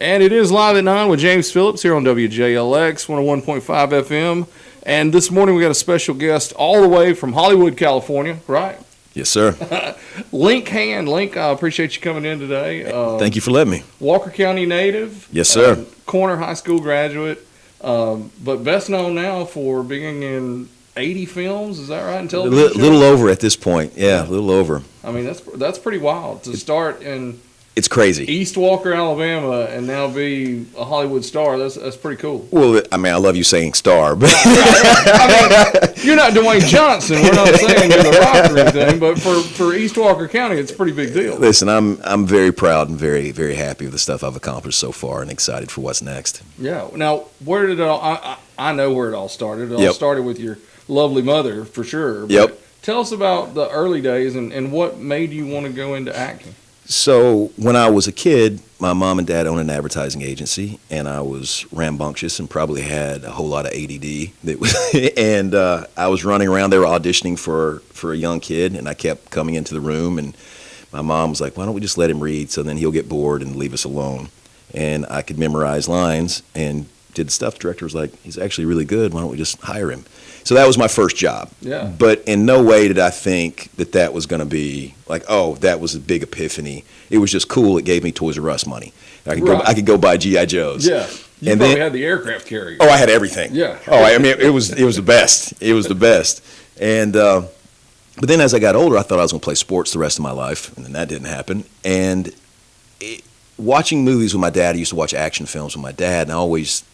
And it is Live at 9 with James Phillips here on WJLX 101.5 FM. And this morning we got a special guest all the way from Hollywood, California, right? Yes, sir. Linc Hand. Linc, I appreciate you coming in today. Thank you for letting me. Walker County native. Yes, sir. Corner High School graduate. But best known now for being in 80 films, is that right? In television little over at this point. Yeah, a little over. I mean, that's pretty wild to start in... It's crazy. East Walker, Alabama, and now be a Hollywood star. That's pretty cool. Well, I mean, I love you saying star, but I mean, you're not Dwayne Johnson. We're not saying you're The Rock or anything, but for East Walker County, it's a pretty big deal. Listen, I'm very proud and very, very happy with the stuff I've accomplished so far, and excited for what's next. Yeah. Now, where did it all? I know where it all started. It all started with your lovely mother, for sure. But yep. Tell us about the early days and what made you want to go into acting. So when I was a kid, my mom and dad owned an advertising agency, and I was rambunctious and probably had a whole lot of ADD. And I was running around. They were auditioning for a young kid, and I kept coming into the room, and my mom was like, why don't we just let him read, so then he'll get bored and leave us alone. And I could memorize lines and did the stuff. The director was like, he's actually really good. Why don't we just hire him? So that was my first job. Yeah. But in no way did I think that was going to be like, oh, that was a big epiphany. It was just cool. It gave me Toys R Us money. I could go buy G.I. Joes. Yeah. You and probably then, had the aircraft carrier. Oh, I had everything. Yeah. Oh, I mean, it was the best. It was the best. And but then as I got older, I thought I was going to play sports the rest of my life, and then that didn't happen. And watching movies with my dad, I used to watch action films with my dad, and I always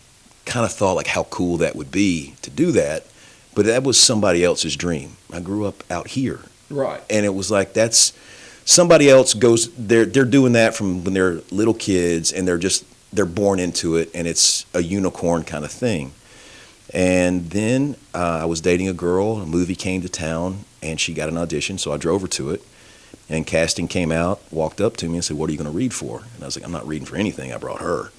kind of thought like how cool that would be to do that. But that was somebody else's dream. I grew up out here. Right. And it was like that's somebody else goes they're doing that from when they're little kids, and they're born into it, and it's a unicorn kind of thing. And then I was dating a girl, a movie came to town, and she got an audition, so I drove her to it. And casting came out, walked up to me and said, "What are you going to read for?" And I was like, "I'm not reading for anything. I brought her."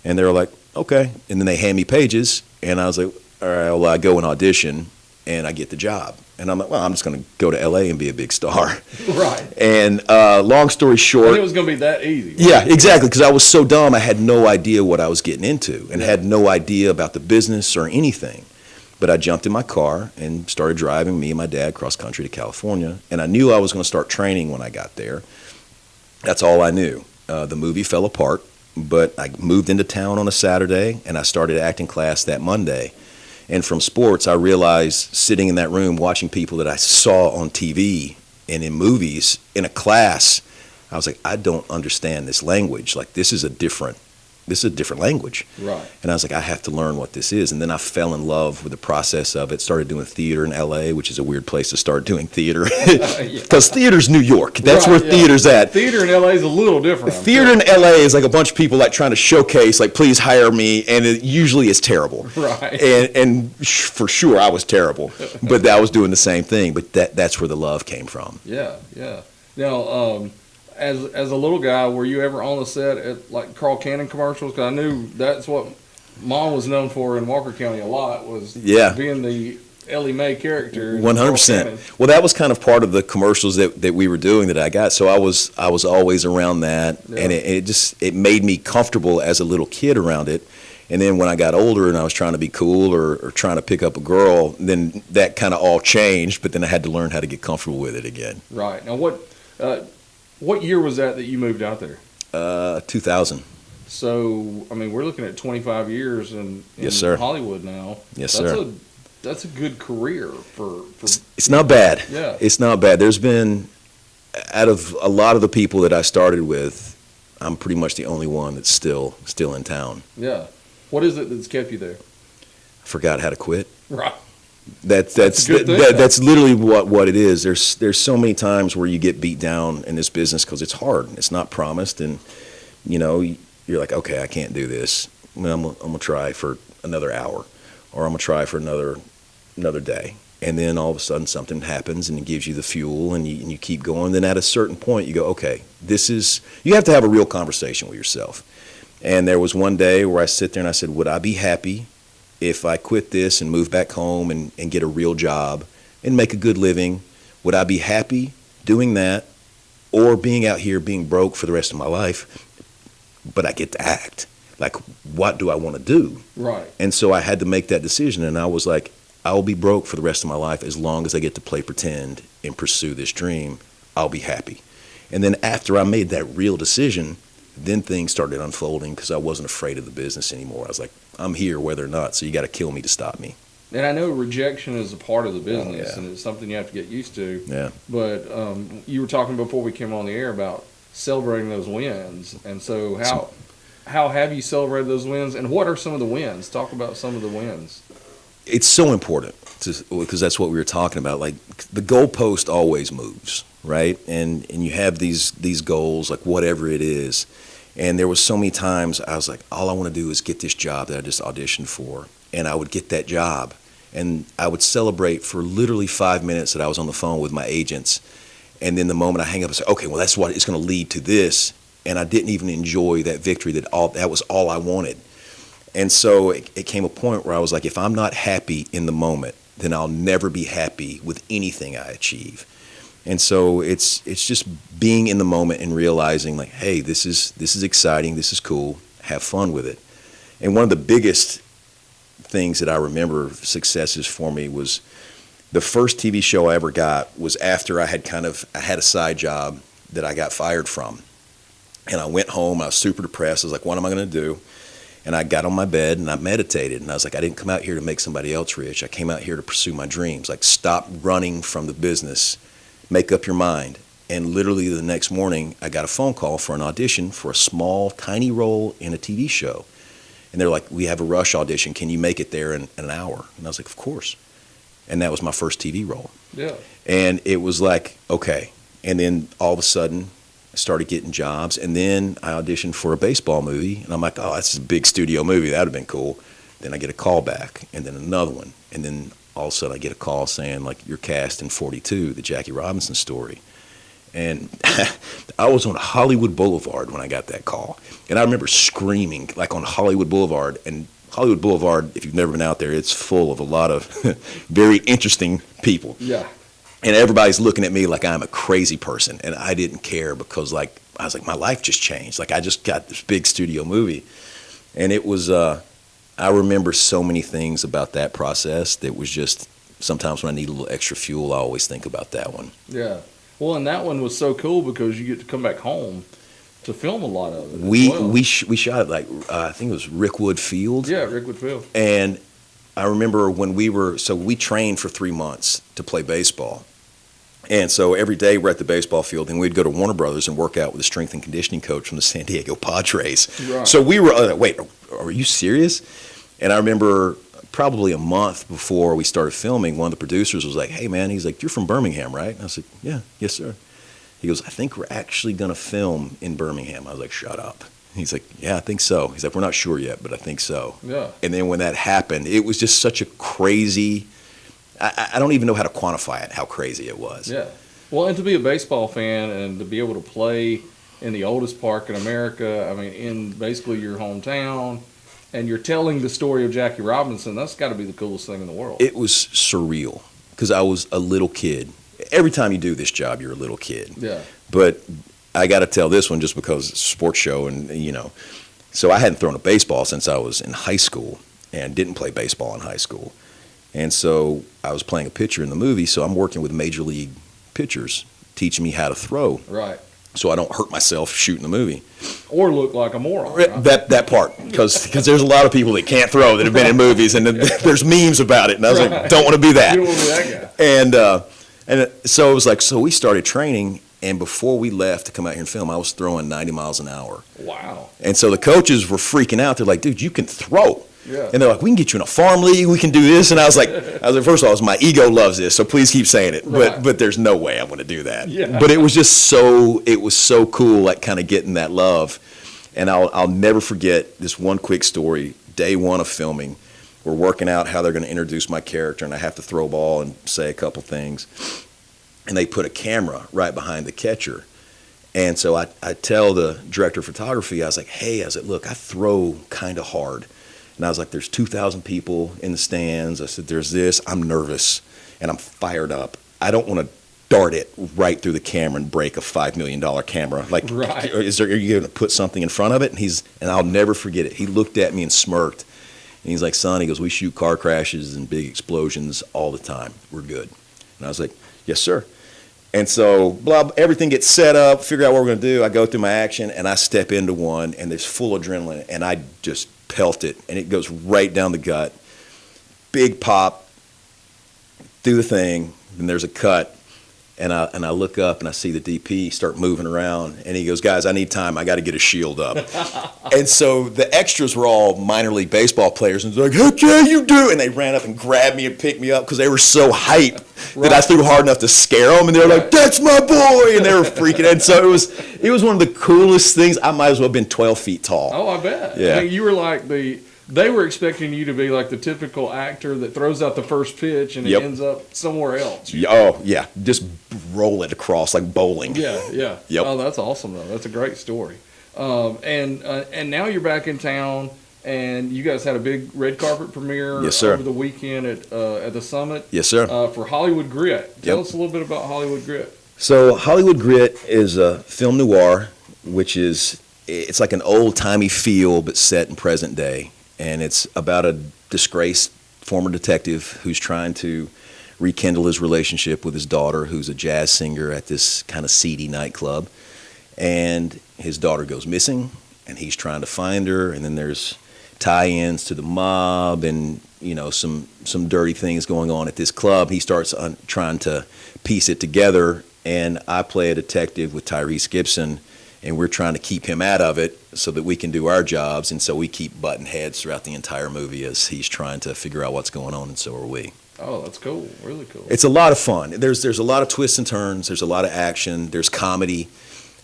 And they were like, "Okay." And then they hand me pages, and I was like, all right, well, I go and audition, and I get the job. And I'm like, well, I'm just going to go to L.A. and be a big star. Right. And long story short. And it was going to be that easy. Right? Yeah, exactly, because I was so dumb, I had no idea what I was getting into and had no idea about the business or anything. But I jumped in my car and started driving, me and my dad, cross country to California. And I knew I was going to start training when I got there. That's all I knew. The movie fell apart, but I moved into town on a Saturday, and I started acting class that Monday. And from sports, I realized sitting in that room watching people that I saw on TV and in movies in a class, I was like, I don't understand this language. Like, this is a different language. Right. And I was like, I have to learn what this is. And then I fell in love with the process of it, started doing theater in L.A., which is a weird place to start doing theater. Because theater's New York. That's where theater's at. Theater in L.A. is a little different. Theater in L.A. is like a bunch of people like trying to showcase, like, please hire me, and it usually is terrible. Right. And for sure I was terrible, but I was doing the same thing. But that's where the love came from. Yeah, yeah. Now, as a little guy, were you ever on the set at like Carl Cannon commercials? Because I knew that's what Mom was known for in Walker County a lot, was being the Ellie Mae character. 100%. Well, that was kind of part of the commercials that we were doing that I got. So I was always around that, and it made me comfortable as a little kid around it. And then when I got older and I was trying to be cool or trying to pick up a girl, then that kind of all changed. But then I had to learn how to get comfortable with it again. Right. Now, what year was that you moved out there? 2000. So, I mean, we're looking at 25 years in yes, sir. Hollywood now. Yes, sir. That's a good career for it's not bad. Yeah. It's not bad. There's been, out of a lot of the people that I started with, I'm pretty much the only one that's still in town. Yeah. What is it that's kept you there? I forgot how to quit. Right. That's literally what it is. There's so many times where you get beat down in this business because it's hard. It's not promised, and you're like, okay, I can't do this. Well, I'm gonna try for another hour, or I'm gonna try for another day, and then all of a sudden something happens and it gives you the fuel, and you keep going. Then at a certain point you go, okay, you have to have a real conversation with yourself. And there was one day where I sit there and I said, would I be happy if I quit this and move back home and get a real job and make a good living? Would I be happy doing that, or being out here being broke for the rest of my life? but I get to act. Like, what do I want to do? Right. And so I had to make that decision, and I was like, I will be broke for the rest of my life as long as I get to play pretend and pursue this dream. I'll be happy. And then after I made that real decision, then things started unfolding because I wasn't afraid of the business anymore. I was like, I'm here whether or not, so you got to kill me to stop me. And I know rejection is a part of the business, yeah. and it's something you have to get used to. Yeah. But you were talking before we came on the air about celebrating those wins. And so how have you celebrated those wins, and what are some of the wins? Talk about some of the wins. It's so important because that's what we were talking about. Like, the goalpost always moves, right? And you have these goals, like whatever it is. And there was so many times I was like, all I want to do is get this job that I just auditioned for. And I would get that job. And I would celebrate for literally 5 minutes that I was on the phone with my agents. And then the moment I hang up, I say, okay, well, that's what it's going to lead to this. And I didn't even enjoy that victory. That was all I wanted. And so it came a point where I was like, if I'm not happy in the moment, then I'll never be happy with anything I achieve. And so it's just being in the moment and realizing, like, hey, this is exciting, this is cool, have fun with it. And one of the biggest things that I remember successes for me was the first TV show I ever got was after I had a side job that I got fired from. And I went home, I was super depressed. I was like, what am I going to do? And I got on my bed and I meditated. And I was like, I didn't come out here to make somebody else rich. I came out here to pursue my dreams. Like, stop running from the business. Make up your mind. And literally the next morning, I got a phone call for an audition for a small, tiny role in a TV show. And they're like, we have a rush audition. Can you make it there in an hour? And I was like, of course. And that was my first TV role. Yeah. And it was like, okay. And then all of a sudden, I started getting jobs. And then I auditioned for a baseball movie. And I'm like, oh, that's a big studio movie. That would have been cool. Then I get a call back. And then another one. And then all of a sudden, I get a call saying, like, you're cast in 42, the Jackie Robinson story. And I was on Hollywood Boulevard when I got that call. And I remember screaming, like, on Hollywood Boulevard. And Hollywood Boulevard, if you've never been out there, it's full of a lot of very interesting people. Yeah. And everybody's looking at me like I'm a crazy person. And I didn't care because, like, I was like, my life just changed. Like, I just got this big studio movie. And it was, I remember so many things about that process that was just, sometimes when I need a little extra fuel, I always think about that one. Yeah. Well, and that one was so cool because you get to come back home to film a lot of it. We shot it, like, I think it was Rickwood Field. Yeah, Rickwood Field. And I remember when we trained for 3 months to play baseball. And so every day we're at the baseball field, and we'd go to Warner Brothers and work out with a strength and conditioning coach from the San Diego Padres. Right. So we were, wait, are you serious? And I remember probably a month before we started filming, one of the producers was like, hey, man, he's like, you're from Birmingham, right? And I said, yeah, yes, sir. He goes, I think we're actually going to film in Birmingham. I was like, shut up. He's like, yeah, I think so. He's like, we're not sure yet, but I think so. Yeah. And then when that happened, it was just such a crazy, I don't even know how to quantify it, how crazy it was. Yeah. Well, and to be a baseball fan and to be able to play in the oldest park in America, I mean, in basically your hometown, and you're telling the story of Jackie Robinson, that's got to be the coolest thing in the world. It was surreal because I was a little kid. Every time you do this job, you're a little kid. Yeah. But I got to tell this one just because it's a sports show and, you know. So I hadn't thrown a baseball since I was in high school and didn't play baseball in high school. And so I was playing a pitcher in the movie, so I'm working with major league pitchers teaching me how to throw. Right. So I don't hurt myself shooting the movie. Or look like a moron. Right? That part, because there's a lot of people that can't throw that have been in movies, and there's memes about it. And I was like, don't want to be that. You don't want to be that guy. And so it was like, so we started training, and before we left to come out here and film, I was throwing 90 miles an hour. Wow. And so the coaches were freaking out. They're like, dude, you can throw. Yeah. And they're like, we can get you in a farm league. We can do this. And I was like, first of all, my ego loves this, so please keep saying it. Right. But there's no way I'm going to do that. Yeah. But it was just so cool, like kind of getting that love. And I'll never forget this one quick story. Day one of filming, we're working out how they're going to introduce my character, and I have to throw a ball and say a couple things. And they put a camera right behind the catcher. And so I tell the director of photography, I was like, hey, look, I throw kind of hard. And I was like, there's 2,000 people in the stands. I said, there's this. I'm nervous, and I'm fired up. I don't want to dart it right through the camera and break a $5 million camera. Like, right. are you going to put something in front of it? And I'll never forget it. He looked at me and smirked. And he's like, son, he goes, we shoot car crashes and big explosions all the time. We're good. And I was like, yes, sir. And so everything gets set up, figure out what we're going to do. I go through my action, and I step into one, and there's full adrenaline, and I just pelt it, and it goes right down the gut. Big pop through the thing, and there's a cut. And I look up and I see the DP start moving around, and he goes, guys, I need time. I got to get a shield up. And so the extras were all minor league baseball players, and they're like, heck yeah, you do. And they ran up and grabbed me and picked me up because they were so hyped that I threw hard enough to scare them. And they were like, that's my boy. And they were freaking out. And so it was one of the coolest things. I might as well have been 12 feet tall. Oh, I bet. Yeah. I mean, you were like they were expecting you to be like the typical actor that throws out the first pitch and it ends up somewhere else. Oh, yeah. Just roll it across like bowling. Yeah. Yep. Oh, that's awesome, though. That's a great story. And now you're back in town, and you guys had a big red carpet premiere yes, sir. Over the weekend at the Summit. Yes, sir. For Hollywood Grit. Tell us a little bit about Hollywood Grit. So Hollywood Grit is a film noir, which it's like an old-timey feel but set in present day. And it's about a disgraced former detective who's trying to rekindle his relationship with his daughter, who's a jazz singer at this kind of seedy nightclub. And his daughter goes missing, and he's trying to find her. And then there's tie-ins to the mob and, some dirty things going on at this club. He starts trying to piece it together. And I play a detective with Tyrese Gibson, and we're trying to keep him out of it so that we can do our jobs. And so we keep butting heads throughout the entire movie as he's trying to figure out what's going on, and so are we. Oh, that's cool. Really cool. It's a lot of fun. There's a lot of twists and turns. There's a lot of action. There's comedy.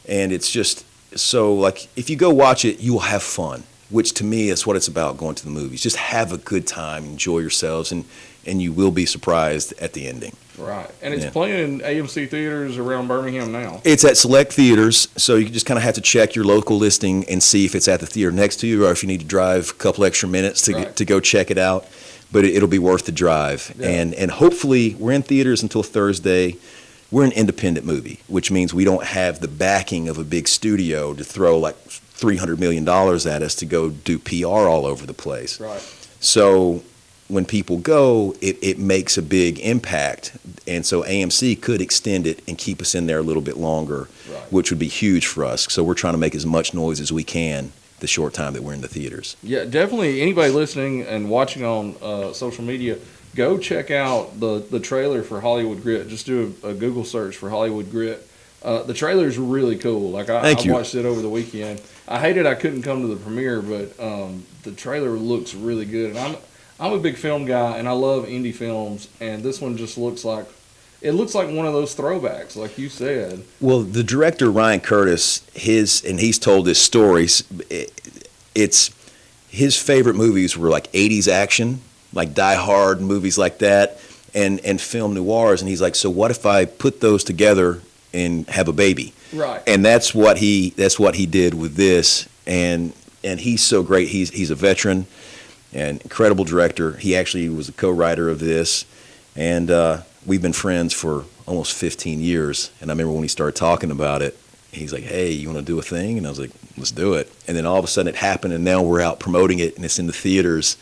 And it's just so, like, if you go watch it, you will have fun, which to me is what it's about, going to the movies. Just have a good time, enjoy yourselves, and you will be surprised at the ending. Right. And it's playing in AMC theaters around Birmingham now. It's at select theaters, so you just kind of have to check your local listing and see if it's at the theater next to you or if you need to drive a couple extra minutes to go check it out. But it'll be worth the drive. Yeah. And hopefully, we're in theaters until Thursday. We're an independent movie, which means we don't have the backing of a big studio to throw like $300 million at us to go do PR all over the place. Right. So when people go, it makes a big impact. And so AMC could extend it and keep us in there a little bit longer, which would be huge for us. So we're trying to make as much noise as we can the short time that we're in the theaters. Yeah, definitely. Anybody listening and watching on social media, go check out the trailer for Hollywood Grit. Just do a Google search for Hollywood Grit. The trailer is really cool. Like I watched it over the weekend. I hated I couldn't come to the premiere, but the trailer looks really good. And I'm a big film guy, and I love indie films. And this one just looks like one of those throwbacks, like you said. Well, the director Ryan Curtis, and he's told his stories. It's his favorite movies were like 80s action, like Die Hard, movies like that, and film noirs. And he's like, so what if I put those together and have a baby? Right. And that's what he did with this. And he's so great. He's a veteran and incredible director. He actually was a co-writer of this, and we've been friends for almost 15 years. And I remember when he started talking about it, he's like, hey, you want to do a thing? And I was like, let's do it. And then all of a sudden it happened, and now we're out promoting it, and it's in the theaters.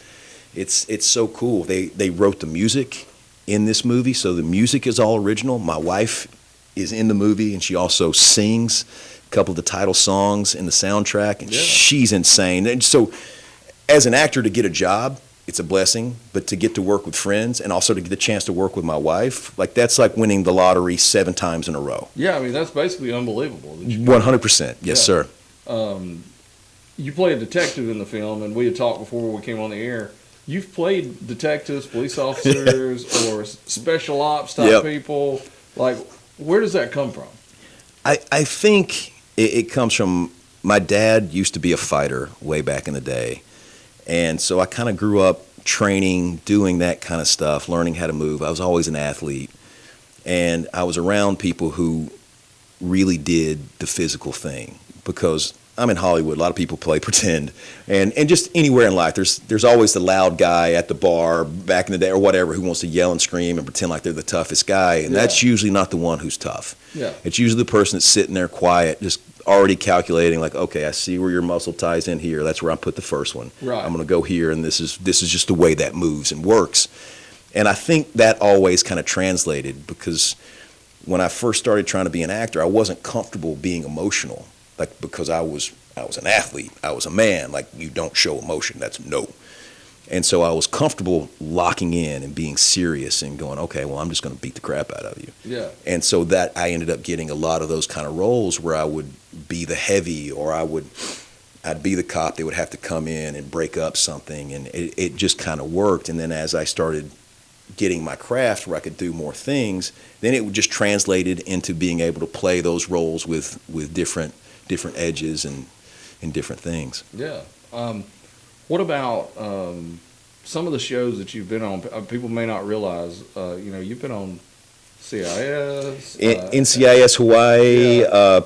It's so cool. They wrote the music in this movie, so the music is all original. My wife is in the movie, and she also sings a couple of the title songs in the soundtrack, and she's insane. And so as an actor, to get a job, it's a blessing, but to get to work with friends and also to get the chance to work with my wife, like that's like winning the lottery 7 times in a row. Yeah, I mean, that's basically unbelievable. 100%. Yes, sir. You play a detective in the film, and we had talked before we came on the air. You've played detectives, police officers, or special ops type people. Like, where does that come from? I think it comes from, my dad used to be a fighter way back in the day. And so I kind of grew up training, doing that kind of stuff, learning how to move. I was always an athlete. And I was around people who really did the physical thing, because I'm in Hollywood. A lot of people play pretend, and just anywhere in life, there's always the loud guy at the bar back in the day or whatever who wants to yell and scream and pretend like they're the toughest guy, and that's usually not the one who's tough. Yeah, it's usually the person that's sitting there quiet, just already calculating, like, okay, I see where your muscle ties in here. That's where I put the first one. Right. I'm going to go here, and this is just the way that moves and works. And I think that always kind of translated, because when I first started trying to be an actor, I wasn't comfortable being emotional. Like, because I was an athlete, I was a man. Like, you don't show emotion. That's no. And so I was comfortable locking in and being serious and going, okay, well, I'm just going to beat the crap out of you. Yeah. And so that I ended up getting a lot of those kind of roles where I would be the heavy, or I'd be the cop. They would have to come in and break up something, and it just kind of worked. And then as I started getting my craft where I could do more things, then it just translated into being able to play those roles with different edges and different things. Yeah. What about some of the shows that you've been on? People may not realize, you've been on CIS, NCIS Hawaii. Yeah.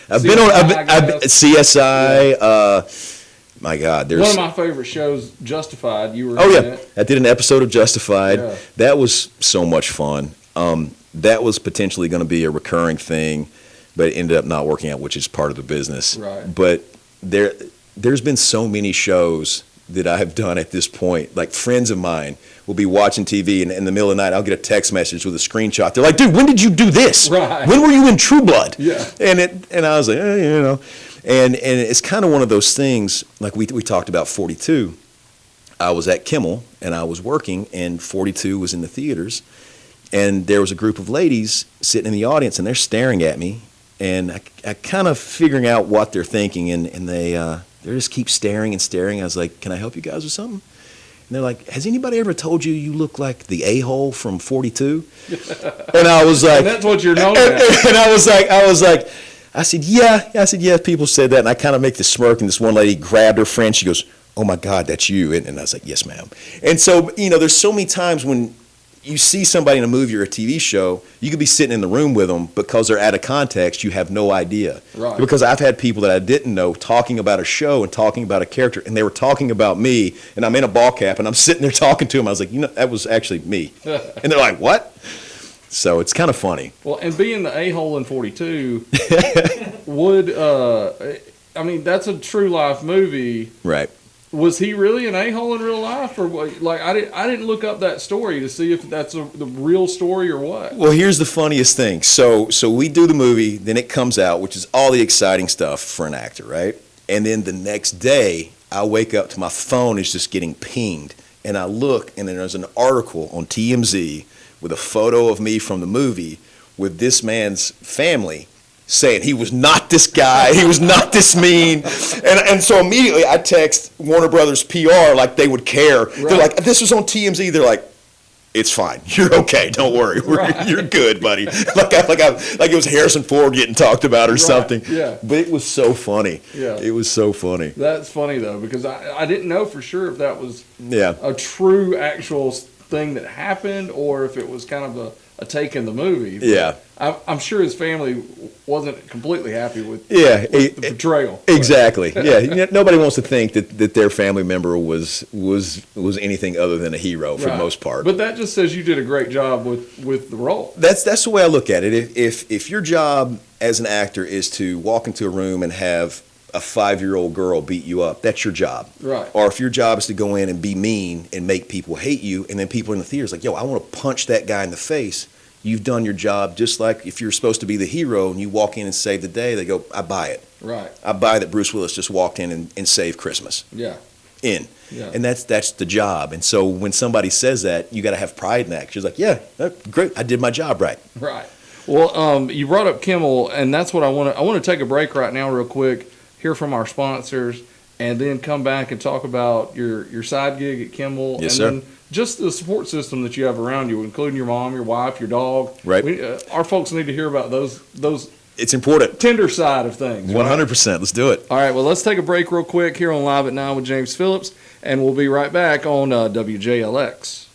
I've been on CSI. My God, there's one of my favorite shows, Justified. You were in it. I did an episode of Justified. Yeah. That was so much fun. That was potentially going to be a recurring thing, but it ended up not working out, which is part of the business. Right. But there's been so many shows that I have done at this point. Like, friends of mine will be watching TV, and in the middle of the night, I'll get a text message with a screenshot. They're like, dude, when did you do this? Right. When were you in True Blood? Yeah. And I was like, And it's kind of one of those things, like we talked about 42. I was at Kimmel, and I was working, and 42 was in the theaters. And there was a group of ladies sitting in the audience, and they're staring at me. And I kind of figuring out what they're thinking, and they just keep staring and staring. I was like, can I help you guys with something? And they're like, has anybody ever told you look like the a-hole from 42? And I was like... And that's what you're known as. And I said, yeah, people said that. And I kind of make this smirk, and this one lady grabbed her friend. She goes, oh, my God, that's you. And I was like, yes, ma'am. And so, there's so many times when you see somebody in a movie or a TV show, you could be sitting in the room with them, because they're out of context, you have no idea. Right. Because I've had people that I didn't know talking about a show and talking about a character, and they were talking about me, and I'm in a ball cap, and I'm sitting there talking to them. I was like, that was actually me. And they're like, what? So it's kind of funny. Well, and being the a-hole in 42 would, that's a true life movie. Right. Was he really an a-hole in real life, or like I didn't look up that story to see if that's the real story or what? Well, here's the funniest thing. So we do the movie, then it comes out, which is all the exciting stuff for an actor, right? And then the next day, I wake up to my phone is just getting pinged, and I look, and then there's an article on TMZ with a photo of me from the movie with this man's family, saying he was not this guy, he was not this mean. And so immediately I text Warner Brothers PR like they would care. Right. They're like, this was on TMZ. They're like, it's fine. You're okay. Don't worry. You're good, buddy. like it was Harrison Ford getting talked about or something. Yeah. But it was so funny. Yeah. It was so funny. That's funny, though, because I didn't know for sure if that was a true actual thing that happened, or if it was kind of a take in the movie. But I'm sure his family wasn't completely happy with the portrayal. Exactly. Yeah. Nobody wants to think that their family member was anything other than a hero for the most part. But that just says you did a great job with the role. That's the way I look at it. If your job as an actor is to walk into a room and have a 5-year-old girl beat you up, that's your job. Right. Or if your job is to go in and be mean and make people hate you, and then people in the theater's like, yo, I want to punch that guy in the face, you've done your job. Just like if you're supposed to be the hero and you walk in and save the day, they go, I buy it. Right. I buy that Bruce Willis just walked in and saved Christmas. Yeah. Yeah. And that's the job. And so when somebody says that, you got to have pride in that. She's like, yeah, great, I did my job right. Right. Well, you brought up Kimmel, and that's what I want to take a break right now real quick, hear from our sponsors, and then come back and talk about your side gig at Kimmel. Yes, and then just the support system that you have around you, including your mom, your wife, your dog. Right. Our folks need to hear about those. It's important. Tender side of things. 100%. Right? Let's do it. All right. Well, let's take a break real quick here on Live at 9 with James Phillips, and we'll be right back on WJLX.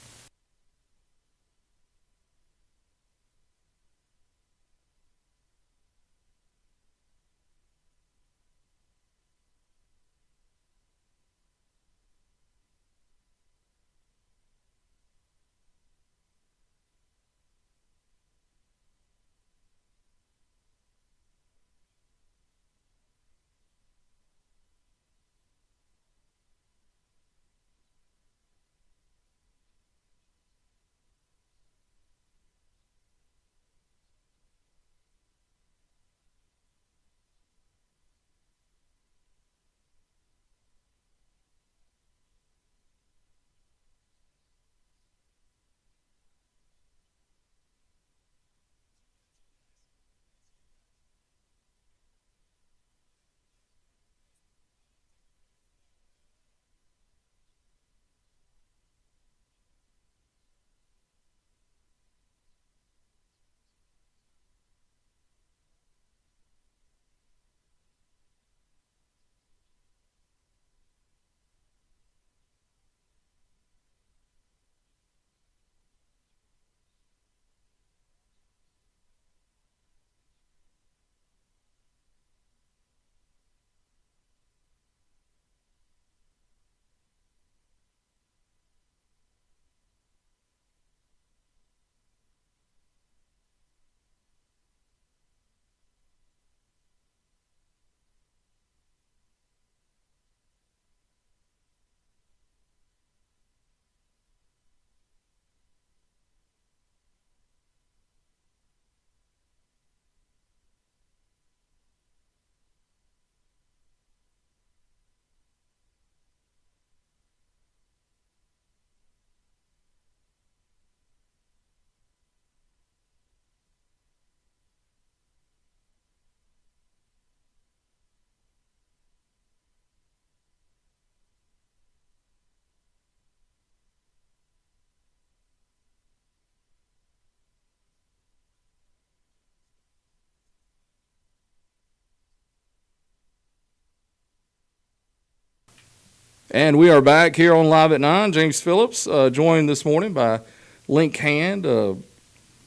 And we are back here on Live at 9. James Phillips, joined this morning by Linc Hand.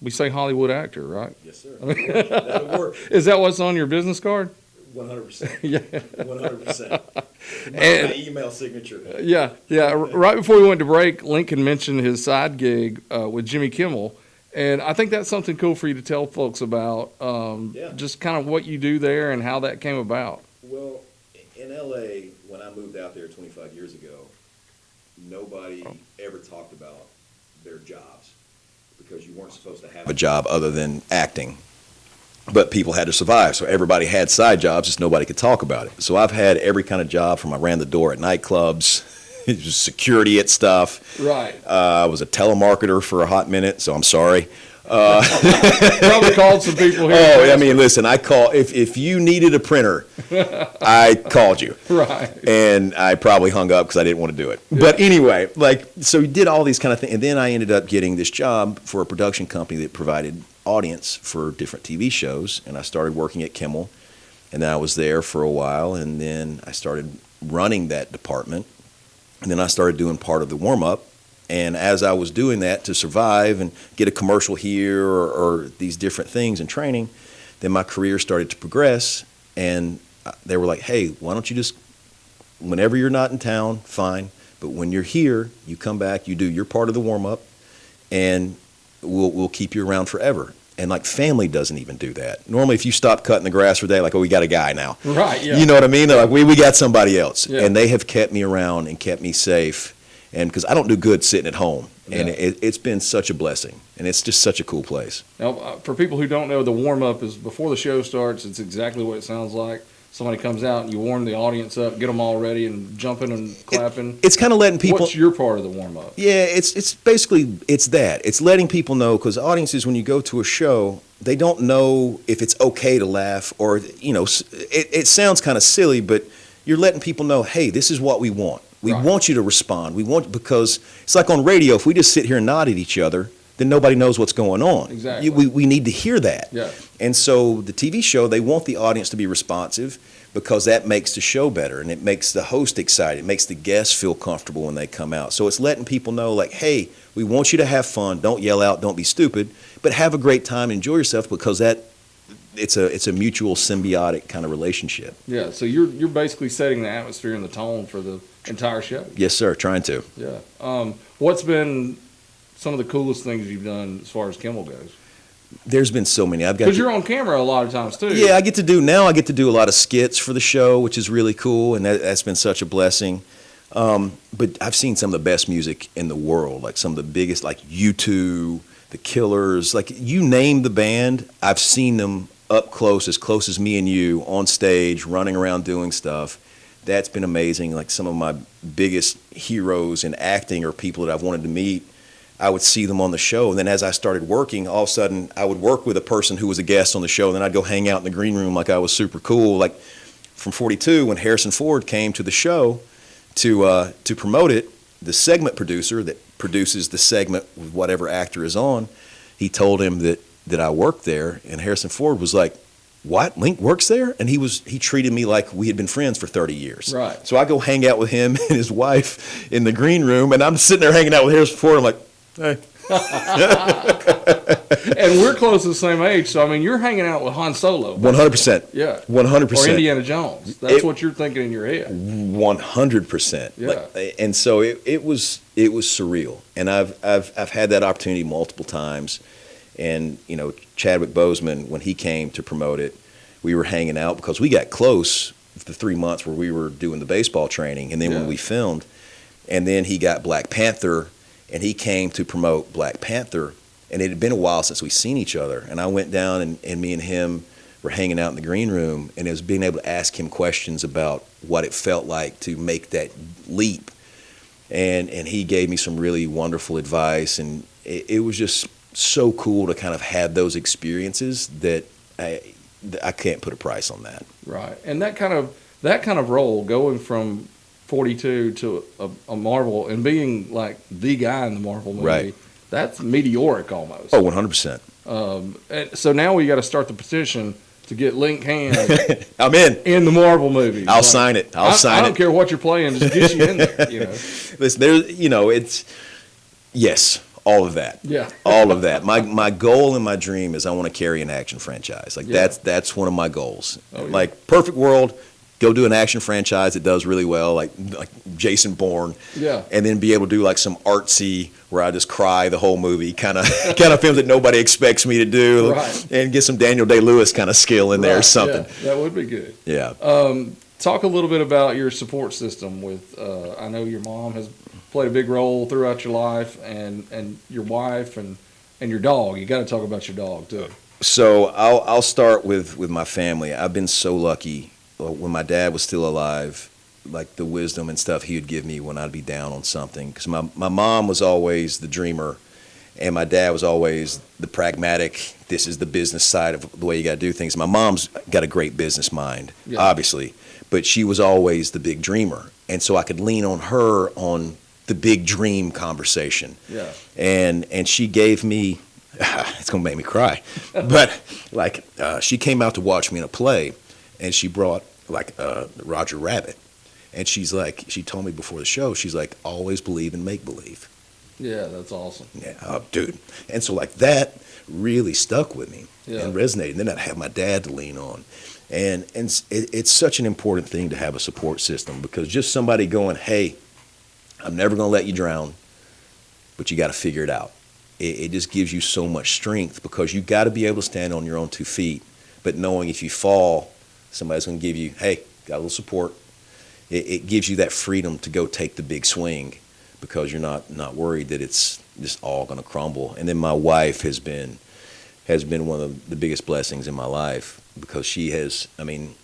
We say Hollywood actor, right? Yes, sir. That'll work. Is that what's on your business card? 100%. Yeah. 100%. My email signature. Yeah. Right before we went to break, Lincoln mentioned his side gig with Jimmy Kimmel. And I think that's something cool for you to tell folks about, just kind of what you do there and how that came about. Well, in L.A., when I moved out there 25 years ago, nobody ever talked about their jobs because you weren't supposed to have a job other than acting. But people had to survive, so everybody had side jobs, just nobody could talk about it. So I've had every kind of job from I ran the door at nightclubs, security at stuff. Right. I was a telemarketer for a hot minute, so I'm sorry. Probably called some people here. Oh, I mean, listen, I call if you needed a printer, I called you. Right. And I probably hung up because I didn't want to do it. Yeah. But anyway, so we did all these kind of things, and then I ended up getting this job for a production company that provided audience for different TV shows, and I started working at Kimmel, and then I was there for a while, and then I started running that department, and then I started doing part of the warm-up. And as I was doing that to survive and get a commercial here or these different things and training, then my career started to progress. And they were like, hey, why don't you just, whenever you're not in town, fine. But when you're here, you come back, you do your part of the warm-up, and we'll keep you around forever. And like family doesn't even do that. Normally, if you stop cutting the grass for a day, like, oh, we got a guy now. Right, yeah. You know what I mean? They're like, we got somebody else. Yeah. And they have kept me around and kept me safe. And because I don't do good sitting at home, and it's been such a blessing, and it's just such a cool place. Now, for people who don't know, the warm-up is before the show starts. It's exactly what it sounds like. Somebody comes out, and you warm the audience up, get them all ready and jumping and clapping. It's kind of letting people. What's your part of the warm-up? Yeah, it's basically that. It's letting people know, because audiences, when you go to a show, they don't know if it's okay to laugh or, it sounds kind of silly, but you're letting people know, hey, this is what we want. We want you to respond. Because it's like on radio, if we just sit here and nod at each other, then nobody knows what's going on. Exactly. We need to hear that. Yeah. And so the TV show, they want the audience to be responsive because that makes the show better, and it makes the host excited. It makes the guests feel comfortable when they come out. So it's letting people know, like, hey, we want you to have fun. Don't yell out. Don't be stupid. But have a great time. Enjoy yourself, because it's a mutual symbiotic kind of relationship. Yeah, so you're basically setting the atmosphere and the tone for the entire show. Yes, sir. Trying to. Yeah. What's been some of the coolest things you've done as far as Kimmel goes? There's been so many. Because you're on camera a lot of times too. Yeah, I get to do a lot of skits for the show, which is really cool, and that's been such a blessing. But I've seen some of the best music in the world, like some of the biggest, like U2, The Killers, like you name the band, I've seen them up close as me and you, on stage, running around doing stuff. That's been amazing. Like some of my biggest heroes in acting or people that I've wanted to meet, I would see them on the show. And then as I started working, all of a sudden I would work with a person who was a guest on the show. And then I'd go hang out in the green room like I was super cool. Like from 42, when Harrison Ford came to the show to promote it, the segment producer that produces the segment with whatever actor is on, he told him that I worked there. And Harrison Ford was like, what? Linc works there? And he treated me like we had been friends for 30 years. Right. So I go hang out with him and his wife in the green room, and I'm sitting there hanging out with Harrison Ford. I'm like, hey. And we're close to the same age, so I mean, you're hanging out with Han Solo. 100%. Yeah. 100%. Or Indiana Jones. That's what you're thinking in your head. 100%. Yeah. And so it was surreal, and I've had that opportunity multiple times. And, Chadwick Boseman, when he came to promote it, we were hanging out because we got close the 3 months where we were doing the baseball training. And then when we filmed, and then he got Black Panther, and he came to promote Black Panther. And it had been a while since we seen each other. And I went down, and me and him were hanging out in the green room, and it was being able to ask him questions about what it felt like to make that leap. And he gave me some really wonderful advice, and it was just so cool to kind of have those experiences that I can't put a price on that. Right. And that kind of role, going from 42 to a Marvel and being like the guy in the Marvel movie, that's meteoric almost. Oh, 100%. And so now we got to start the petition to get Linc Hand I'm in the Marvel movie. I'll sign it. I'll sign it. I don't care what you're playing, just get you in there. Listen, there's, it's yes, all of that. Yeah, all of that. My goal and my dream is I want to carry an action franchise. Like that's one of my goals. Oh, yeah. Like perfect world, go do an action franchise that does really well, like Jason Bourne. Yeah, and then be able to do like some artsy where I just cry the whole movie, kind of films that nobody expects me to do, right. and get some Daniel Day-Lewis kind of skill in there or something. Yeah, that would be good. Yeah. Talk a little bit about your support system with, I know your mom has played a big role throughout your life, and your wife and your dog. You got to talk about your dog too. So I'll start with my family. I've been so lucky when my dad was still alive, like the wisdom and stuff he would give me when I'd be down on something. Because my mom was always the dreamer, and my dad was always the pragmatic, this is the business side of the way you got to do things. My mom's got a great business mind, obviously, but she was always the big dreamer. And so I could lean on her on the big dream conversation. Yeah. And she gave me, it's going to make me cry, but like she came out to watch me in a play, and she brought like Roger Rabbit. And she's like, she told me before the show, she's like, always believe in make-believe. Yeah, that's awesome. Yeah, dude. And so like that really stuck with me and resonated. And then I'd have my dad to lean on. And it's such an important thing to have a support system, because just somebody going, hey, I'm never going to let you drown, but you got to figure it out. It just gives you so much strength, because you got to be able to stand on your own 2 feet, but knowing if you fall, somebody's going to give you, hey, got a little support. It gives you that freedom to go take the big swing, because you're not worried that it's just all going to crumble. And then my wife has been one of the biggest blessings in my life, because she has, I mean,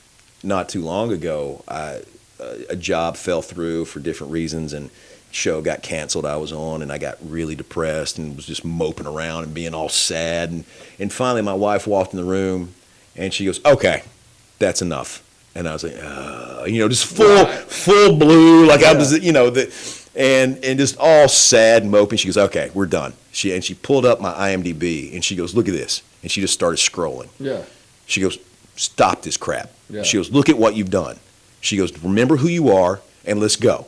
not too long ago, a job fell through for different reasons, and show got canceled I was on, and I got really depressed and was just moping around and being all sad. And finally my wife walked in the room, and she goes, okay, that's enough. And I was like, just full blue, like I was, and just all sad and moping. She goes, okay, we're done. She pulled up my IMDb, and she goes, look at this. And she just started scrolling. Yeah. She goes, stop this crap. Yeah. She goes, look at what you've done. She goes, remember who you are, and let's go.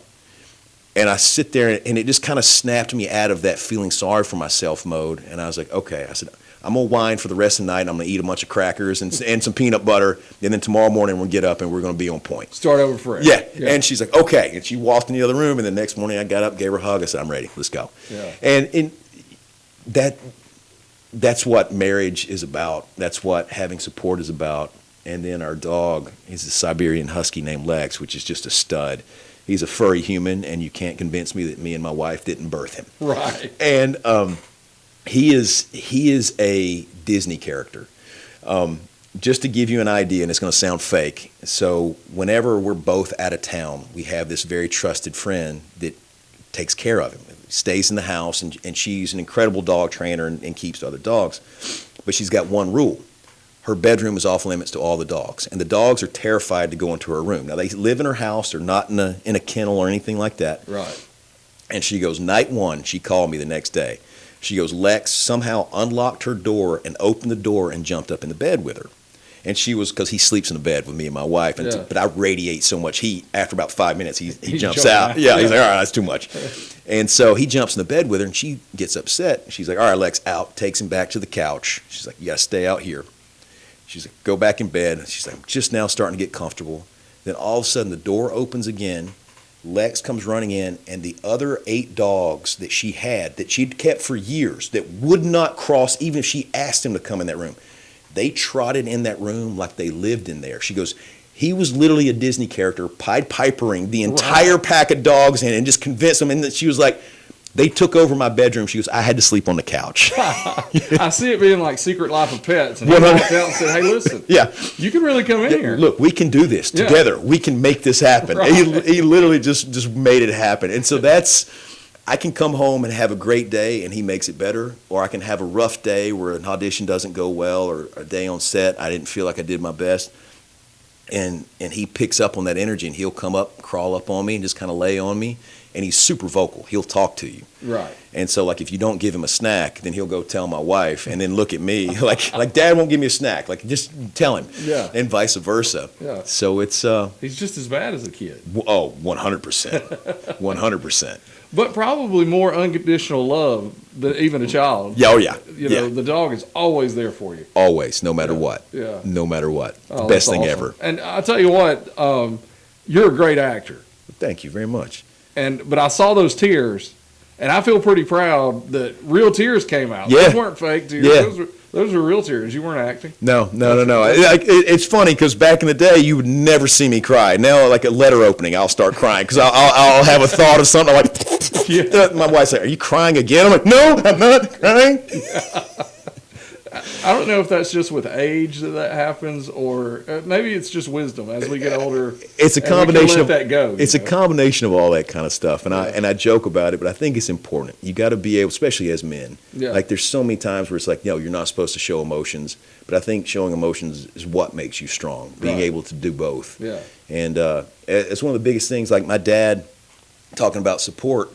And I sit there, and it just kind of snapped me out of that feeling sorry for myself mode. And I was like, okay. I said, I'm going to whine for the rest of the night, and I'm going to eat a bunch of crackers and some peanut butter, and then tomorrow morning we'll get up and we're going to be on point. Start over fresh. Yeah. And she's like, okay. And she walked in the other room, and the next morning I got up, gave her a hug. I said, I'm ready. Let's go. Yeah. And that's what marriage is about. That's what having support is about. And then our dog, he's a Siberian Husky named Lex, which is just a stud. He's a furry human, and you can't convince me that me and my wife didn't birth him. Right. And he is a Disney character. Just to give you an idea, and it's going to sound fake. So whenever we're both out of town, we have this very trusted friend that takes care of him, stays in the house, and she's an incredible dog trainer and keeps other dogs. But she's got one rule. Her bedroom is off limits to all the dogs, and the dogs are terrified to go into her room. Now, they live in her house. They're not in a kennel or anything like that. Right. And she goes, night one, she called me the next day. She goes, Lex somehow unlocked her door and opened the door and jumped up in the bed with her. And she was, because he sleeps in the bed with me and my wife, but I radiate so much heat. After about 5 minutes, he jumps out. Yeah, he's like, all right, that's too much. And so he jumps in the bed with her, and she gets upset. She's like, all right, Lex, out. Takes him back to the couch. She's like, you got to stay out here. She's like, go back in bed. She's like, I'm just now starting to get comfortable. Then all of a sudden, the door opens again. Lex comes running in, and the other 8 dogs that she had, that she'd kept for years, that would not cross even if she asked them to come in that room, they trotted in that room like they lived in there. She goes, he was literally a Disney character, Pied Pipering the entire pack of dogs in and just convinced them. And she was like, they took over my bedroom. She goes, I had to sleep on the couch. I see it being like Secret Life of Pets. And he walked out and said, hey, listen, you can really come in here. Look, we can do this together. We can make this happen. Right. He literally just made it happen. And so I can come home and have a great day and he makes it better, or I can have a rough day where an audition doesn't go well, or a day on set I didn't feel like I did my best. And he picks up on that energy, and he'll come up, crawl up on me, and just kind of lay on me. and he's super vocal. He'll talk to you. Right. And so, like, if you don't give him a snack, then he'll go tell my wife, and then look at me like Dad won't give me a snack. Like, just tell him. Yeah. And vice versa. Yeah. So it's he's just as bad as a kid. Oh, 100%, 100%. But probably more unconditional love than even a child. Yeah. Oh yeah. You know, the dog is always there for you. Always, no matter what. Yeah. No matter what. Oh, Best that's thing awesome. ever. And I tell you what, you're a great actor. Thank you very much. But I saw those tears, and I feel pretty proud that real tears came out. Yeah. Those weren't fake tears. Yeah. Those were real tears. You weren't acting. No. It's funny because back in the day, you would never see me cry. Now, like a letter opening, I'll start crying because I'll have a thought of something. I'm like, Yeah. My wife's like, "Are you crying again?" I'm like, "No, I'm not crying." I don't know if that's just with age that happens, or maybe it's just wisdom as we get older. It's a combination of that go. It's a combination of all that kind of stuff, and I joke about it, but I think it's important. You got to be able, especially as men. Yeah. Like there's so many times where it's like, you're not supposed to show emotions, but I think showing emotions is what makes you strong. Being Right. able to do both. Yeah. And it's one of the biggest things. Like my dad talking about support.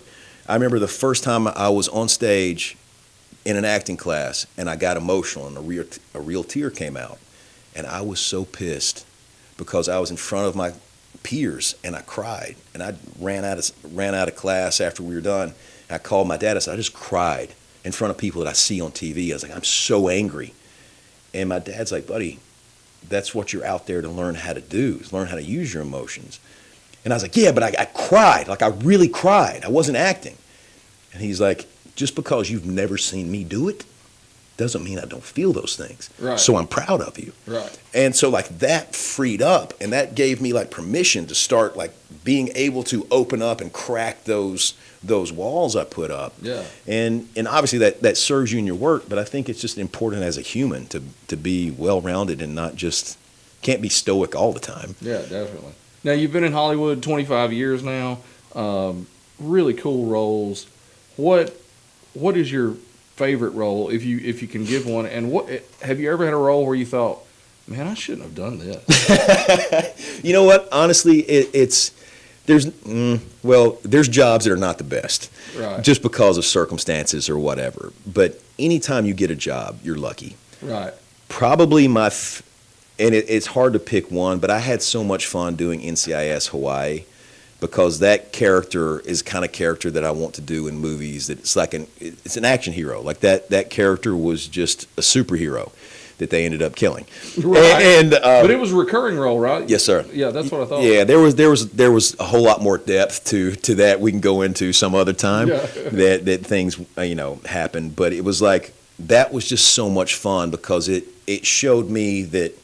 I remember the first time I was on stage in an acting class, and I got emotional, and a real tear came out, and I was so pissed because I was in front of my peers, and I cried, and I ran out of class after we were done. I called my dad. I said, I just cried in front of people that I see on TV. I was like, I'm so angry, and my dad's like, buddy, that's what you're out there to learn how to do, is learn how to use your emotions. And I was like, yeah, but I cried, like I really cried. I wasn't acting. And he's like, just because you've never seen me do it doesn't mean I don't feel those things. Right. So I'm proud of you. Right. And so like that freed up, and that gave me like permission to start like being able to open up and crack those walls I put up. Yeah. And obviously that serves you in your work, but I think it's just important as a human to be well-rounded and not just, can't be stoic all the time. Yeah, definitely. Now, you've been in Hollywood 25 years now. Really cool roles. What is your favorite role, if you can give one? And what have you ever had a role where you thought, man, I shouldn't have done this? You know what? Honestly, there's jobs that are not the best, Right. just because of circumstances or whatever. But anytime you get a job, you're lucky. Right. Probably it's hard to pick one, but I had so much fun doing NCIS Hawaii, because that character is the kind of character that I want to do in movies. That it's an action hero. Like that character was just a superhero that they ended up killing. Right. But it was a recurring role, right? Yes, sir. Yeah, that's what I thought. Yeah, there was a whole lot more depth to that. We can go into some other time. Yeah. that things happened, but it was like that was just so much fun because it showed me that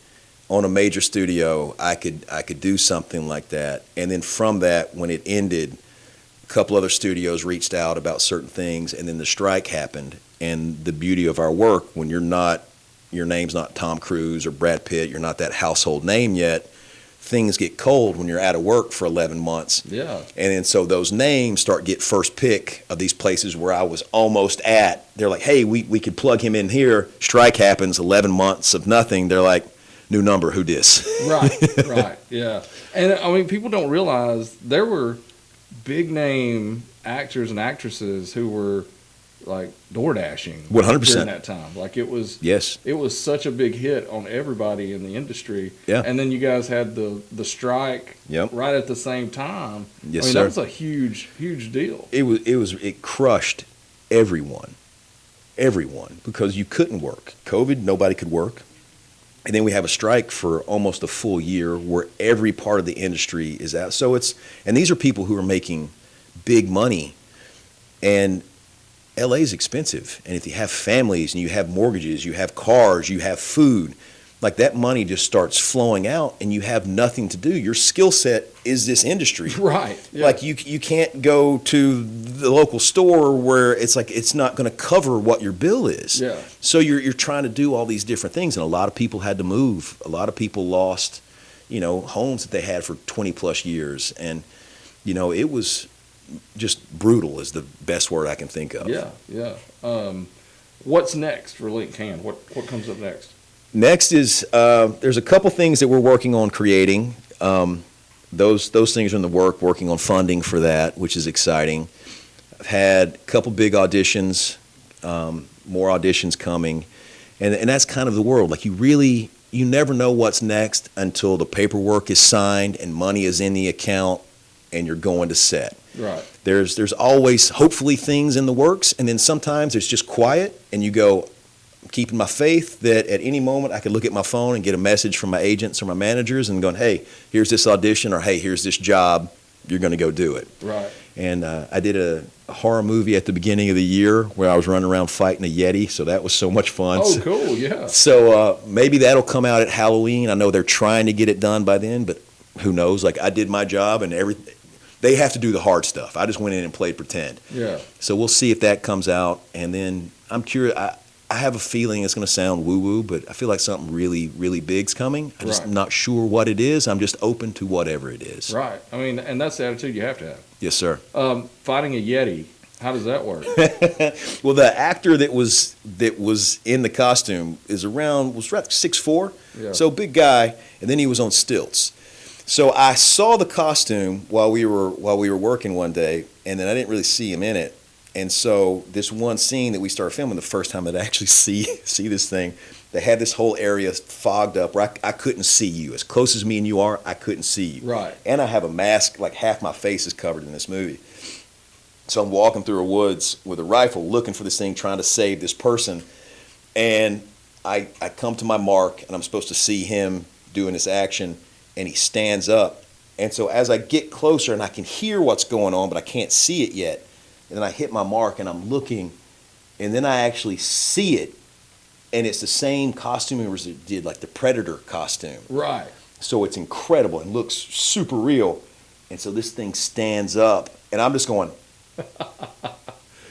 on a major studio, I could do something like that. And then from that, when it ended, a couple other studios reached out about certain things, and then the strike happened. And the beauty of our work, when your name's not Tom Cruise or Brad Pitt, you're not that household name yet, things get cold when you're out of work for 11 months. Yeah. And then so those names get first pick of these places where I was almost at. They're like, hey, we could plug him in here. Strike happens, 11 months of nothing. They're like, new number, who dis? Right, yeah. And I mean, people don't realize there were big name actors and actresses who were like door dashing 100% during that time. Like it was such a big hit on everybody in the industry. Yeah. And then you guys had the strike Yep. right at the same time. Yes, I mean, sir. that was a huge deal. It crushed everyone because you couldn't work. COVID, nobody could work. And then we have a strike for almost a full year where every part of the industry is out. So and these are people who are making big money, and LA is expensive. And if you have families and you have mortgages, you have cars, you have food, like that money just starts flowing out and you have nothing to do. Your skill set is this industry. Right. Yeah. Like you can't go to the local store where it's like it's not going to cover what your bill is. Yeah. So you're trying to do all these different things, and a lot of people had to move. A lot of people lost, homes that they had for 20 plus years, and it was just brutal is the best word I can think of. Yeah. What's next for Linc Hand? What comes up next? Next is there's a couple things that we're working on creating. those things are in the working on funding for that, which is exciting. I've had a couple big auditions, more auditions coming, and that's kind of the world. Like you never know what's next until the paperwork is signed and money is in the account and you're going to set. Right. There's always hopefully things in the works, and then sometimes it's just quiet and you go, I'm keeping my faith that at any moment I could look at my phone and get a message from my agents or my managers and going, hey, here's this audition, or hey, here's this job, you're going to go do it. Right. And I did a horror movie at the beginning of the year where I was running around fighting a Yeti, so that was so much fun. Oh, cool, yeah. So maybe that'll come out at Halloween. I know they're trying to get it done by then, but who knows? Like, I did my job, and they have to do the hard stuff. I just went in and played pretend. Yeah. So we'll see if that comes out, and then I'm curious. I have a feeling it's going to sound woo-woo, but I feel like something really, really big's coming. I'm just not sure what it is. I'm just open to whatever it is. Right. I mean, and that's the attitude you have to have. Yes, sir. Fighting a Yeti, how does that work? Well, the actor that was in the costume was around 6'4", Yeah. so big guy, and then he was on stilts. So I saw the costume while we were working one day, and then I didn't really see him in it. And so this one scene that we started filming, the first time that I actually see this thing, they had this whole area fogged up where I couldn't see you. As close as me and you are, I couldn't see you. Right. And I have a mask, like half my face is covered in this movie. So I'm walking through a woods with a rifle looking for this thing, trying to save this person. And I come to my mark, and I'm supposed to see him doing this action, and he stands up. And so as I get closer, and I can hear what's going on, but I can't see it yet, and then I hit my mark, and I'm looking, and then I actually see it, and it's the same costume as it did, like the Predator costume. Right. So it's incredible and looks super real. And so this thing stands up, and I'm just going.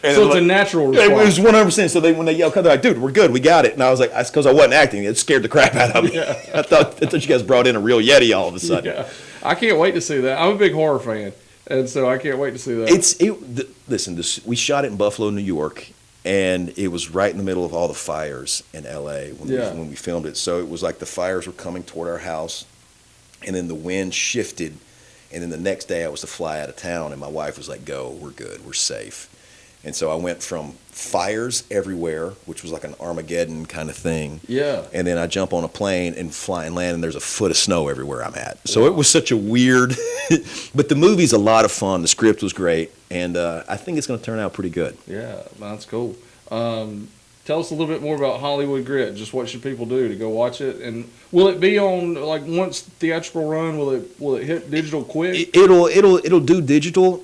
And so it's a natural response. It was 100%. So when they yell, they're like, dude, we're good, we got it. And I was like, that's because I wasn't acting. It scared the crap out of me. Yeah. I thought you guys brought in a real Yeti all of a sudden. Yeah. I can't wait to see that. I'm a big horror fan, and so I can't wait to see that. Listen, we shot it in Buffalo, New York, and it was right in the middle of all the fires in L.A. when we filmed it. So it was like the fires were coming toward our house, and then the wind shifted, and then the next day I was to fly out of town, and my wife was like, go, we're good, we're safe. And so I went from fires everywhere, which was like an Armageddon kind of thing. Yeah. And then I jump on a plane and fly and land, and there's a foot of snow everywhere I'm at. So it was such a weird, but the movie's a lot of fun. The script was great, and I think it's going to turn out pretty good. Yeah, that's cool. Tell us a little bit more about Hollywood Grit. Just what should people do to go watch it? And will it be on, like, once theatrical run? Will it hit digital quick? It'll do digital.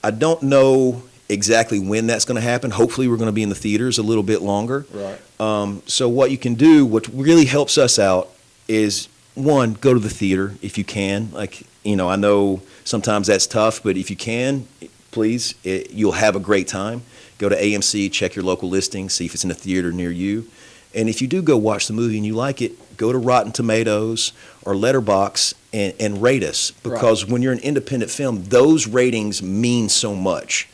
I don't know exactly when that's going to happen. Hopefully we're going to be in the theaters a little bit longer. Right. So what you can do, what really helps us out is, one, go to the theater if you can. Like, I know sometimes that's tough, but if you can, please, you'll have a great time. Go to AMC, check your local listing, see if it's in a theater near you. And if you do go watch the movie and you like it, go to Rotten Tomatoes or Letterboxd and rate us. Because when you're an independent film, those ratings mean so much.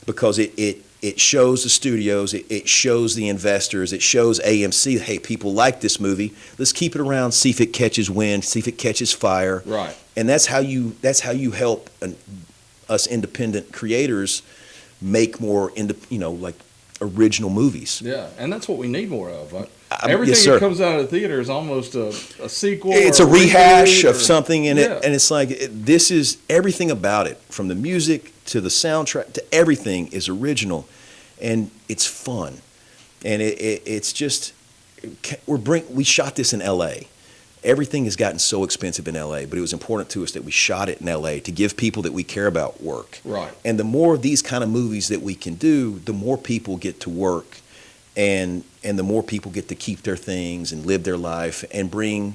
Because it shows the studios, it shows the investors, it shows AMC, hey, people like this movie. Let's keep it around, see if it catches wind, see if it catches fire. Right. And that's how you help us independent creators make more like original movies. Yeah, and that's what we need more of. Everything that comes out of the theater is almost a sequel. It's a rehash of something in it, and it's like this is everything about it, from the music to the soundtrack to everything is original, and it's fun, and it's just we shot this in L.A. Everything has gotten so expensive in L.A., but it was important to us that we shot it in L.A. to give people that we care about work. Right. And the more of these kind of movies that we can do, the more people get to work, and the more people get to keep their things and live their life and bring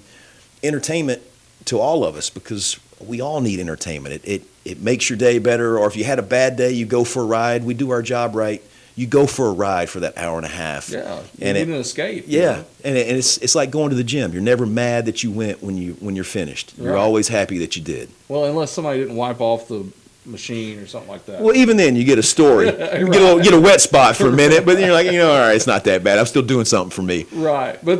entertainment to all of us, because we all need entertainment. It makes your day better, or if you had a bad day, you go for a ride. We do our job right. You go for a ride for that hour and a half. Yeah, you need an escape. Yeah, and it's like going to the gym. You're never mad that you went when you're finished. You're always happy that you did. Well, unless somebody didn't wipe off the machine or something like that. Well, even then, you get a story. You get a wet spot for a minute, but then you're like, all right, it's not that bad. I'm still doing something for me. Right, but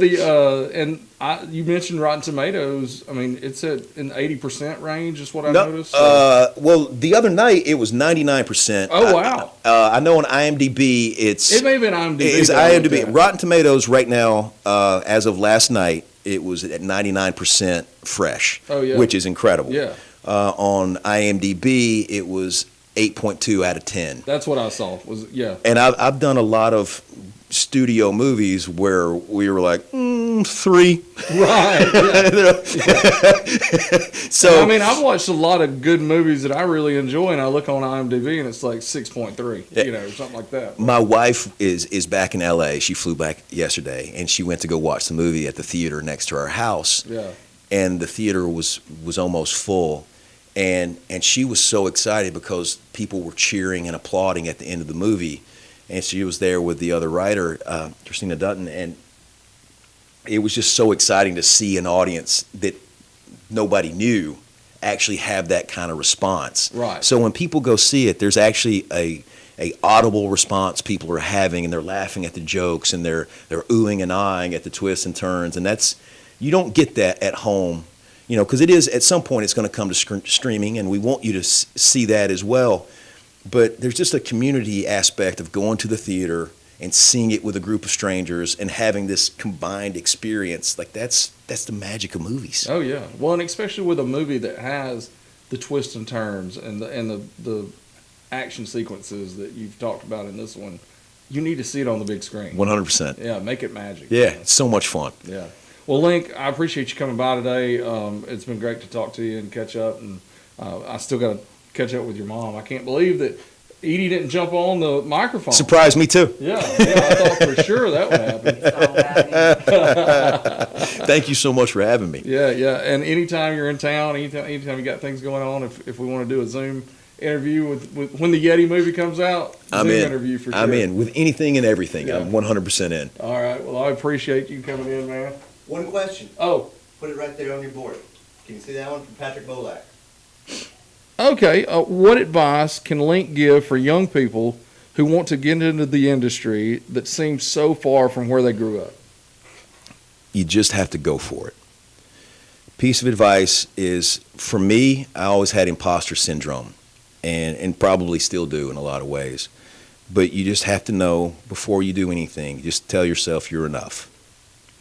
You mentioned Rotten Tomatoes. I mean, it's at an 80% range, is what I No, noticed. well, the other night it was 99%. Oh, wow. I know on IMDb it may have been IMDb. It's IMDb. Rotten Tomatoes right now, as of last night, it was at 99% fresh. Oh, yeah. Which is incredible. Yeah. On IMDb, it was 8.2 out of 10. That's what I saw. And I've done a lot of studio movies where we were like 3. Right. Yeah. So I mean, I've watched a lot of good movies that I really enjoy, and I look on IMDb and it's like 6.3, something like that. My wife is back in LA. She flew back yesterday, and she went to go watch the movie at the theater next to our house. Yeah. And the theater was almost full, and she was so excited because people were cheering and applauding at the end of the movie. And she was there with the other writer, Christina Dutton, and it was just so exciting to see an audience that nobody knew actually have that kind of response. Right. So when people go see it, there's actually a audible response people are having, and they're laughing at the jokes, and they're oohing and ahhing at the twists and turns, and you don't get that at home, because it is at some point it's going to come to streaming, and we want you to see that as well. But there's just a community aspect of going to the theater and seeing it with a group of strangers and having this combined experience. Like that's the magic of movies. Oh yeah. Well, and especially with a movie that has the twists and turns and the action sequences that you've talked about in this one, you need to see it on the big screen. 100%. Yeah, make it magic. Yeah, it's so much fun. Yeah. Well, Linc, I appreciate you coming by today. It's been great to talk to you and catch up, and I still got to catch up with your mom. I can't believe that Edie didn't jump on the microphone. Surprised me too. Yeah, I thought for sure that would happen. Thank you so much for having me. Yeah. And anytime you're in town, anytime you got things going on, if we want to do a Zoom interview with when the Yeti movie comes out, Zoom interview for sure. I'm in with anything and everything. Yeah. I'm 100% in. All right. Well, I appreciate you coming in, man. One question. Oh. Put it right there on your board. Can you see that one from Patrick Bolak? Okay, what advice can Linc give for young people who want to get into the industry that seems so far from where they grew up? You just have to go for it. Piece of advice is, for me, I always had imposter syndrome, and probably still do in a lot of ways. But you just have to know before you do anything, just tell yourself you're enough.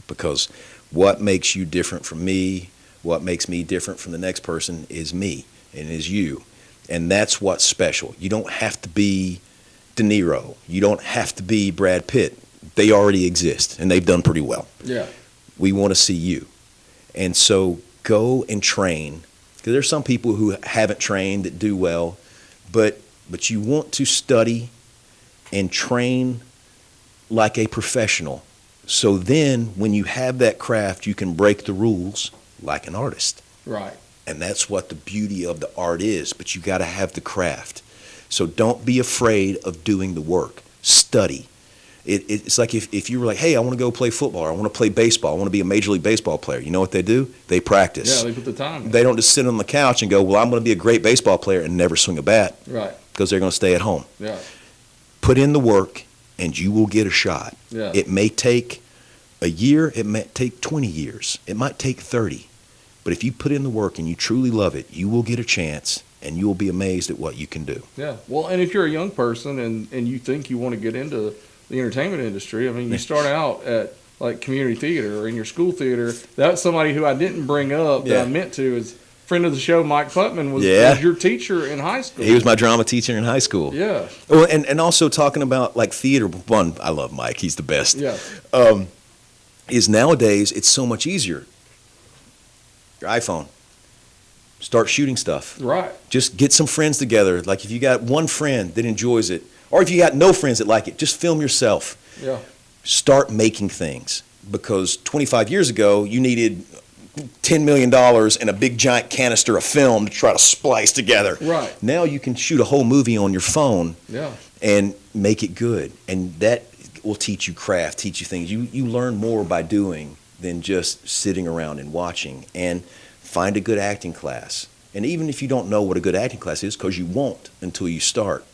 Because what makes you different from me, what makes me different from the next person is me. And is you. And that's what's special. You don't have to be De Niro. You don't have to be Brad Pitt. They already exist, and they've done pretty well. Yeah. We want to see you. And so go and train. Because there's some people who haven't trained that do well, but you want to study and train like a professional. So then when you have that craft, you can break the rules like an artist. Right. And that's what the beauty of the art is, but you got to have the craft. So don't be afraid of doing the work. Study. It's like if you were like, hey, I want to go play football, or I want to play baseball, I want to be a Major League Baseball player. You know what they do? They practice. Yeah, they put the time in. They don't just sit on the couch and go, well, I'm going to be a great baseball player and never swing a bat. Right. Because they're going to stay at home. Yeah. Put in the work, and you will get a shot. Yeah. It may take a year. It may take 20 years. It might take 30. But if you put in the work and you truly love it, you will get a chance, and you will be amazed at what you can do. Yeah. Well, and if you're a young person and you think you want to get into the entertainment industry, I mean, you start out at like community theater or in your school theater. That's somebody who I didn't bring up that I meant to is friend of the show, Mike Putman, was your teacher in high school. He was my drama teacher in high school. Yeah. Well, and also talking about like theater, one, I love Mike. He's the best. Yeah. Is nowadays it's so much easier. Your iPhone. Start shooting stuff. Right. Just get some friends together. Like if you got one friend that enjoys it, or if you got no friends that like it, just film yourself. Yeah. Start making things. Because 25 years ago, you needed $10 million and a big giant canister of film to try to splice together. Right. Now you can shoot a whole movie on your phone and make it good. And that will teach you craft, teach you things. You learn more by doing than just sitting around and watching. And find a good acting class. And even if you don't know what a good acting class is, because you won't until you start,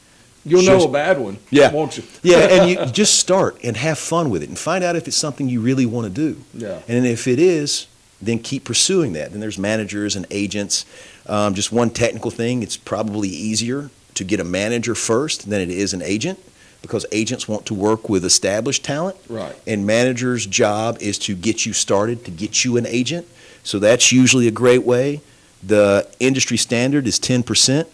You'll know a bad one, won't you? Yeah, and you just start and have fun with it and find out if it's something you really want to do. Yeah. And if it is, then keep pursuing that. Then there's managers and agents. Just one technical thing, it's probably easier to get a manager first than it is an agent, because agents want to work with established talent. Right. And manager's job is to get you started, to get you an agent. So that's usually a great way. The industry standard is 10%.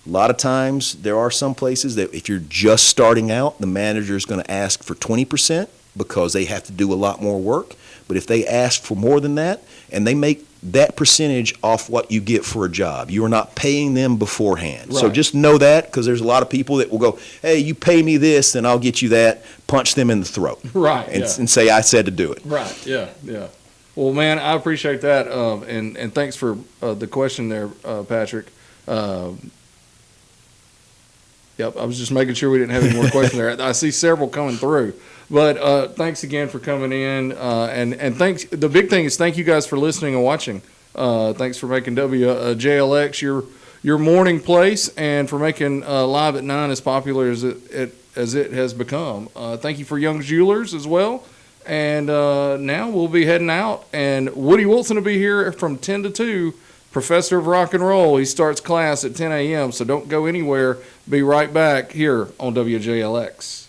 A lot of times, there are some places that if you're just starting out, the manager is going to ask for 20% because they have to do a lot more work. But if they ask for more than that, and they make that percentage off what you get for a job, you are not paying them beforehand. Right. So just know that, because there's a lot of people that will go, hey, you pay me this, and I'll get you that, punch them in the throat. Right. And say, I said to do it. Right. Yeah. Yeah. Well, man, I appreciate that, and thanks for the question there, Patrick. Yep, I was just making sure we didn't have any more questions there. I see several coming through, but thanks again for coming in, and thanks. The big thing is thank you guys for listening and watching. Thanks for making WJLX your morning place, and for making Live at 9 as popular as it has become. Thank you for Young's Jewelers as well. And now we'll be heading out, and Woody Wilson will be here from 10 to 2, professor of rock and roll. He starts class at 10 a.m., so don't go anywhere. Be right back here on WJLX.